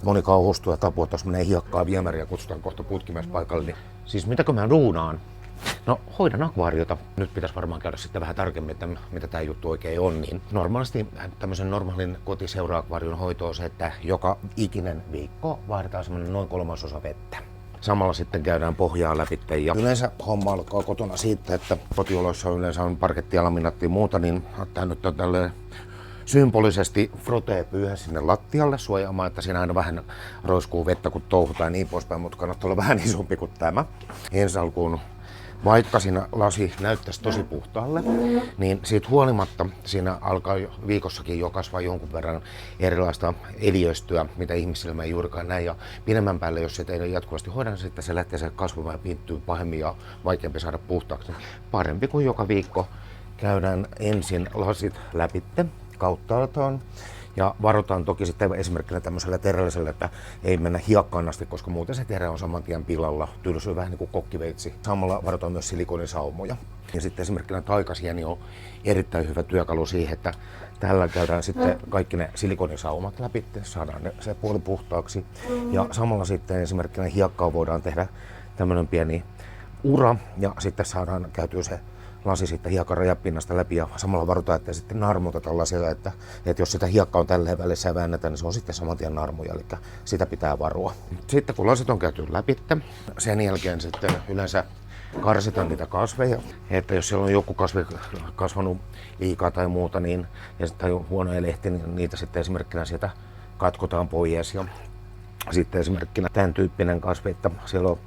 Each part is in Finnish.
Sitten moni kauhustuu ja tapuu, että jos menee hiekkaa viemäriä ja kutsutaan kohta putkimies paikalle, niin siis mitäkö mä duunaan? No, hoidan akvaariota. Nyt pitäisi varmaan käydä sitten vähän tarkemmin, että mitä tämä juttu oikein on. Niin normaalisti tämmöisen normaalin kotiseura-akvaarion hoito on se, että joka ikinen viikko vaihdetaan semmoinen noin 1/3 vettä. Samalla sitten käydään pohjaa läpi. Ja yleensä homma alkaa kotona siitä, että kotioloissa yleensä on parkettia, laminaattia ja muuta, niin tämä nyt on tälleen symbolisesti frotee-pyyhä sinne lattialle suojaamaan, että siinä aina vähän roiskuu vettä kun touhutaan ja niin poispäin, mutta kannattaa olla vähän isompi kuin tämä. Ensi alkuun, vaikka siinä lasi näyttäisi tosi puhtaalle, niin siitä huolimatta siinä alkaa viikossakin jo kasvaa jonkun verran erilaista eliöstöä, mitä ihmissilmä ei juurikaan näe. Ja pidemmän päälle, jos sitä ei jatkuvasti hoida, niin sitten se lähtee kasvamaan ja piinttyy pahemmin ja vaikeampi saada puhtaaksi. Parempi kuin joka viikko käydään ensin lasit läpitte kauttaaltaan. Ja varotaan toki sitten esimerkkinä tämmöisellä terälisellä, että ei mennä hiekkaan asti, koska muuten se terä on saman tien pilalla. Tylsyy vähän niin kuin kokkiveitsi. Samalla varotaan myös silikonisaumoja. Ja sitten esimerkkinä taikasieni on erittäin hyvä työkalu siihen, että tällä käydään sitten kaikki ne silikonisaumat läpi, saadaan ne se puoli puhtaaksi. Ja samalla sitten esimerkkinä hiekkaan voidaan tehdä tämmöinen pieni ura ja sitten saadaan käytyä se lasi sitten hiekan rajapinnasta läpi ja samalla varotaan, että sitten narmutetaan lasia, että jos sitä hiekkaa on tällä välissä ja väännetään, niin se on sitten saman tien narmuja, eli sitä pitää varoa. Sitten kun lasit on käyty läpi, sen jälkeen sitten yleensä karsitaan niitä kasveja, että jos siellä on joku kasvi kasvanut liikaa tai muuta, niin, tai huonoja lehtiä, niin niitä sitten esimerkkinä sieltä katkotaan pois. Ja sitten esimerkkinä tämän tyyppinen kasvi, että siellä on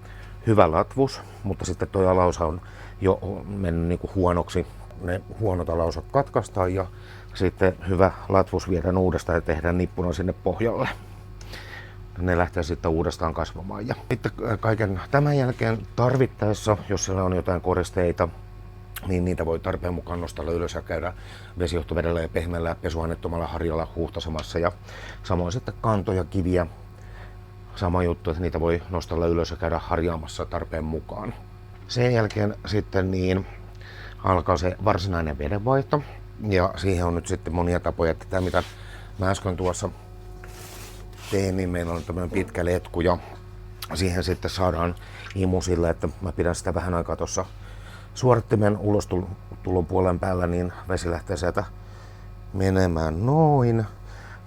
hyvä latvus, mutta sitten tuo alaosa on jo mennyt niin kuin huonoksi. Ne huonot alaosat katkaistaan ja sitten hyvä latvus viedään uudestaan ja tehdään nippuna sinne pohjalle. Ne lähtee sitten uudestaan kasvamaan. Ja sitten kaiken tämän jälkeen tarvittaessa, jos siellä on jotain koristeita, niin niitä voi tarpeen mukaan nostella ylös ja käydä vesijohtovedellä ja pehmeällä pesuaineettomalla harjalla huuhtasemassa. Ja samoin sitten kantoja, kiviä, sama juttu, että niitä voi nostella ylös ja käydä harjaamassa tarpeen mukaan. Sen jälkeen sitten niin alkaa se varsinainen vedenvaihto ja siihen on nyt sitten monia tapoja, että tämä mitä mä äsken tuossa tein, niin meillä on tämmöinen pitkä letku ja siihen sitten saadaan imu sillä, että mä pidän sitä vähän aikaa tuossa suorittimen ulostulon puolen päällä, niin vesi lähtee sieltä menemään noin.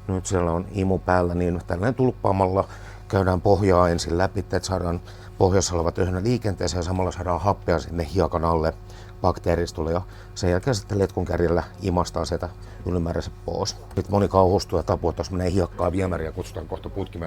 Nyt siellä on imu päällä, niin tällainen tulppaamalla käydään pohjaa ensin läpi, että saadaan pohjassa olevat öhnä liikenteeseen ja samalla saadaan happea sinne hiekan alle bakteeristolle ja sen jälkeen sitten letkun kärjellä imastaa sieltä ylimääräiset pois. Sitten moni kauhustuu ja tapuu, että jos menee hiekkaa viemäriä ja kutsutaan kohta putkimies